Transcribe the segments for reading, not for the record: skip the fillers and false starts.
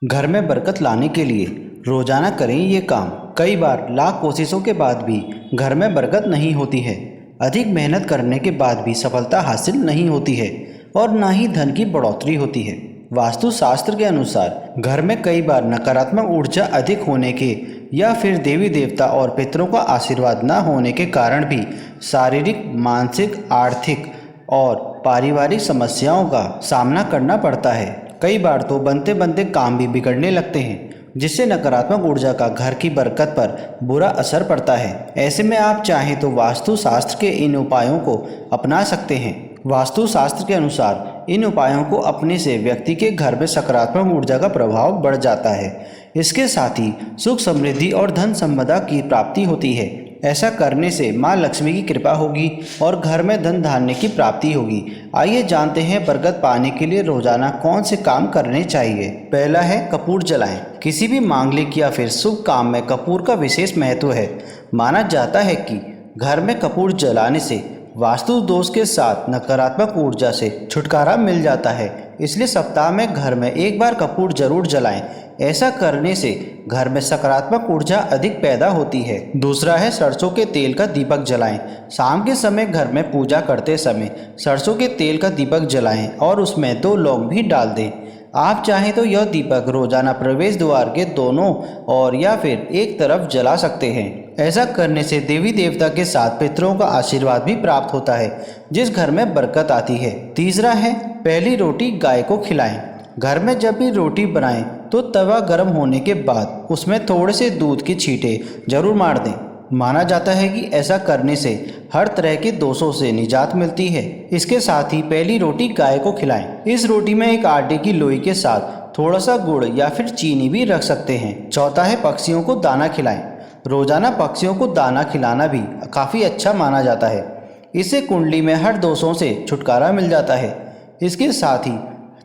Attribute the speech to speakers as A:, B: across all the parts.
A: घर में बरकत लाने के लिए रोजाना करें ये काम। कई बार लाख कोशिशों के बाद भी घर में बरकत नहीं होती है। अधिक मेहनत करने के बाद भी सफलता हासिल नहीं होती है और ना ही धन की बढ़ोतरी होती है। वास्तु शास्त्र के अनुसार घर में कई बार नकारात्मक ऊर्जा अधिक होने के या फिर देवी देवता और पितरों का आशीर्वाद न होने के कारण भी शारीरिक, मानसिक, आर्थिक और पारिवारिक समस्याओं का सामना करना पड़ता है। कई बार तो बनते बनते काम भी बिगड़ने लगते हैं, जिससे नकारात्मक ऊर्जा का घर की बरकत पर बुरा असर पड़ता है। ऐसे में आप चाहें तो वास्तु शास्त्र के इन उपायों को अपना सकते हैं। वास्तु शास्त्र के अनुसार इन उपायों को अपने से व्यक्ति के घर में सकारात्मक ऊर्जा का प्रभाव बढ़ जाता है। इसके साथ ही सुख, समृद्धि और धन संपदा की प्राप्ति होती है। ऐसा करने से माँ लक्ष्मी की कृपा होगी और घर में धन धान्य की प्राप्ति होगी। आइए जानते हैं बरकत पाने के लिए रोजाना कौन से काम करने चाहिए। पहला है कपूर जलाएं। किसी भी मांगलिक या फिर शुभ काम में कपूर का विशेष महत्व है। माना जाता है कि घर में कपूर जलाने से वास्तु दोष के साथ नकारात्मक ऊर्जा से छुटकारा मिल जाता है। इसलिए सप्ताह में घर में एक बार कपूर जरूर जलाएं। ऐसा करने से घर में सकारात्मक ऊर्जा अधिक पैदा होती है। दूसरा है सरसों के तेल का दीपक जलाएं। शाम के समय घर में पूजा करते समय सरसों के तेल का दीपक जलाएं और उसमें 2 लौंग भी डाल दें। आप चाहें तो यह दीपक रोजाना प्रवेश द्वार के दोनों और या फिर एक तरफ जला सकते हैं। ऐसा करने से देवी देवता के साथ पितरों का आशीर्वाद भी प्राप्त होता है, जिस घर में बरकत आती है। तीसरा है पहली रोटी गाय को खिलाएं। घर में जब भी रोटी बनाएं तो तवा गर्म होने के बाद उसमें थोड़े से दूध के छींटे जरूर मार दें। माना जाता है कि ऐसा करने से हर तरह के दोषों से निजात मिलती है। इसके साथ ही पहली रोटी गाय को खिलाएं। इस रोटी में एक आटे की लोई के साथ थोड़ा सा गुड़ या फिर चीनी भी रख सकते हैं। चौथा है पक्षियों को दाना खिलाएं। रोजाना पक्षियों को दाना खिलाना भी काफ़ी अच्छा माना जाता है। इससे कुंडली में हर दोषों से छुटकारा मिल जाता है। इसके साथ ही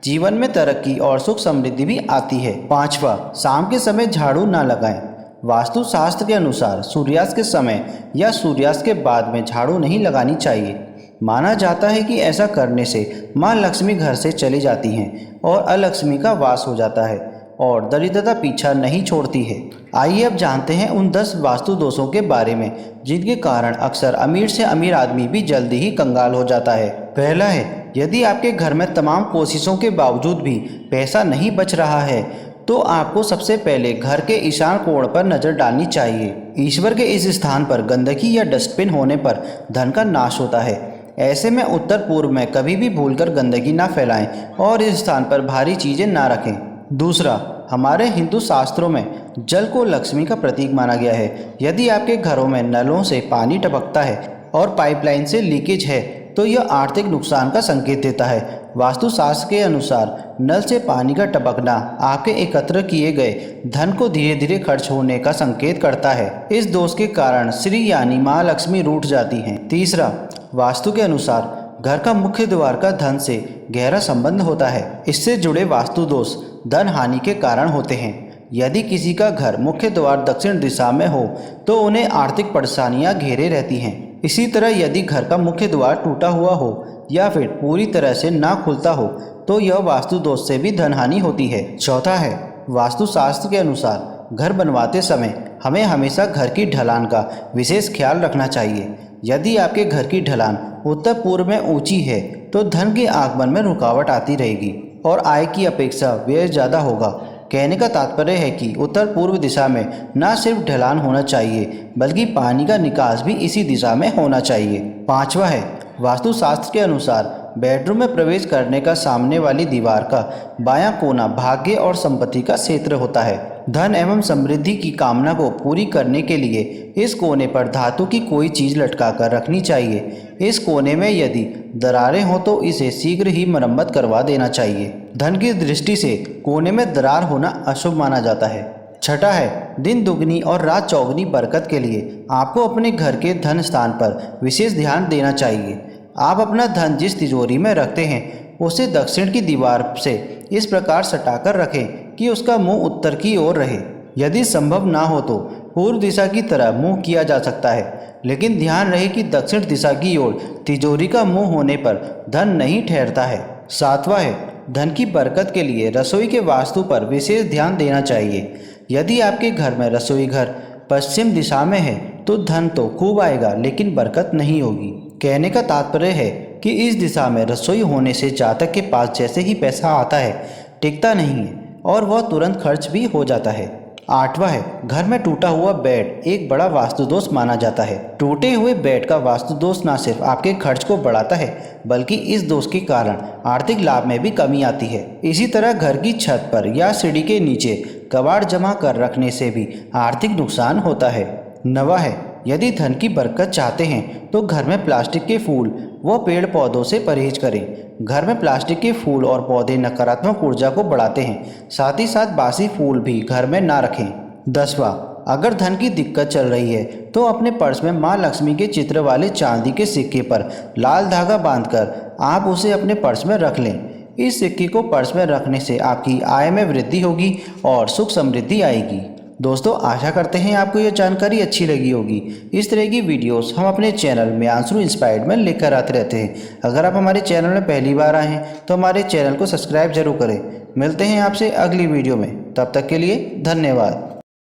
A: जीवन में तरक्की और सुख समृद्धि भी आती है। पांचवा, शाम के समय झाड़ू ना लगाएं। वास्तु शास्त्र के अनुसार सूर्यास्त के समय या सूर्यास्त के बाद में झाड़ू नहीं लगानी चाहिए। माना जाता है कि ऐसा करने से माँ लक्ष्मी घर से चली जाती हैं और अलक्ष्मी का वास हो जाता है और दरिद्रता पीछा नहीं छोड़ती है। आइए अब जानते हैं उन 10 वास्तु दोषों के बारे में, जिनके कारण अक्सर अमीर से अमीर आदमी भी जल्दी ही कंगाल हो जाता है। पहला है, यदि आपके घर में तमाम कोशिशों के बावजूद भी पैसा नहीं बच रहा है तो आपको सबसे पहले घर के ईशान कोण पर नजर डालनी चाहिए। ईश्वर के इस स्थान पर गंदगी या डस्टबिन होने पर धन का नाश होता है। ऐसे में उत्तर पूर्व में कभी भी भूलकर गंदगी ना फैलाएं और इस स्थान पर भारी चीजें ना रखें। दूसरा, हमारे हिंदू शास्त्रों में जल को लक्ष्मी का प्रतीक माना गया है। यदि आपके घरों में नलों से पानी टपकता है और पाइपलाइन से लीकेज है तो यह आर्थिक नुकसान का संकेत देता है। वास्तुशास्त्र के अनुसार नल से पानी का टपकना आपके एकत्र किए गए धन को धीरे धीरे खर्च होने का संकेत करता है। इस दोष के कारण श्री यानी माँ लक्ष्मी रूठ जाती हैं। तीसरा, वास्तु के अनुसार घर का मुख्य द्वार का धन से गहरा संबंध होता है। इससे जुड़े वास्तु दोष धन हानि के कारण होते हैं। यदि किसी का घर मुख्य द्वार दक्षिण दिशा में हो तो उन्हें आर्थिक परेशानियां घेरे रहती हैं। इसी तरह यदि घर का मुख्य द्वार टूटा हुआ हो या फिर पूरी तरह से ना खुलता हो तो यह वास्तु दोष से भी धन हानि होती है। चौथा है, वास्तुशास्त्र के अनुसार घर बनवाते समय हमें हमेशा घर की ढलान का विशेष ख्याल रखना चाहिए। यदि आपके घर की ढलान उत्तर पूर्व में ऊंची है तो धन के आगमन में रुकावट आती रहेगी और आय की अपेक्षा व्यय ज़्यादा होगा। कहने का तात्पर्य है कि उत्तर पूर्व दिशा में न सिर्फ ढलान होना चाहिए बल्कि पानी का निकास भी इसी दिशा में होना चाहिए। पांचवा है, वास्तुशास्त्र के अनुसार बेडरूम में प्रवेश करने का सामने वाली दीवार का बायां कोना भाग्य और संपत्ति का क्षेत्र होता है। धन एवं समृद्धि की कामना को पूरी करने के लिए इस कोने पर धातु की कोई चीज लटका कर रखनी चाहिए। इस कोने में यदि दरारें हो तो इसे शीघ्र ही मरम्मत करवा देना चाहिए। धन की दृष्टि से कोने में दरार होना अशुभ माना जाता है। छठा है, दिन दुगनी और रात चौगनी बरकत के लिए आपको अपने घर के धन स्थान पर विशेष ध्यान देना चाहिए। आप अपना धन जिस तिजोरी में रखते हैं उसे दक्षिण की दीवार से इस प्रकार सटाकर रखें कि उसका मुंह उत्तर की ओर रहे। यदि संभव ना हो तो पूर्व दिशा की तरह मुंह किया जा सकता है, लेकिन ध्यान रहे कि दक्षिण दिशा की ओर तिजोरी का मुंह होने पर धन नहीं ठहरता है। सातवां है, धन की बरकत के लिए रसोई के वास्तु पर विशेष ध्यान देना चाहिए। यदि आपके घर में रसोई घर पश्चिम दिशा में है तो धन तो खूब आएगा लेकिन बरकत नहीं होगी। कहने का तात्पर्य है कि इस दिशा में रसोई होने से जातक के पास जैसे ही पैसा आता है टिकता नहीं है और वह तुरंत खर्च भी हो जाता है। 8वां है, घर में टूटा हुआ बेड एक बड़ा वास्तु दोष माना जाता है। टूटे हुए बेड का वास्तु दोष न सिर्फ आपके खर्च को बढ़ाता है बल्कि इस दोष के कारण आर्थिक लाभ में भी कमी आती है। इसी तरह घर की छत पर या सीढ़ी के नीचे कबाड़ जमा कर रखने से भी आर्थिक नुकसान होता है। 9वां है, यदि धन की बरकत चाहते हैं तो घर में प्लास्टिक के फूल व पेड़ पौधों से परहेज करें। घर में प्लास्टिक के फूल और पौधे नकारात्मक ऊर्जा को बढ़ाते हैं। साथ ही साथ बासी फूल भी घर में ना रखें। 10वां, अगर धन की दिक्कत चल रही है तो अपने पर्स में माँ लक्ष्मी के चित्र वाले चांदी के सिक्के पर लाल धागा बांधकर आप उसे अपने पर्स में रख लें। इस सिक्के को पर्स में रखने से आपकी आय में वृद्धि होगी और सुख समृद्धि आएगी। दोस्तों, आशा करते हैं आपको यह जानकारी अच्छी लगी होगी। इस तरह की वीडियोस हम अपने चैनल मियांशु इंस्पायर्ड में लेकर आते रहते हैं। अगर आप हमारे चैनल में पहली बार आए हैं तो हमारे चैनल को सब्सक्राइब जरूर करें। मिलते हैं आपसे अगली वीडियो में, तब तक के लिए धन्यवाद।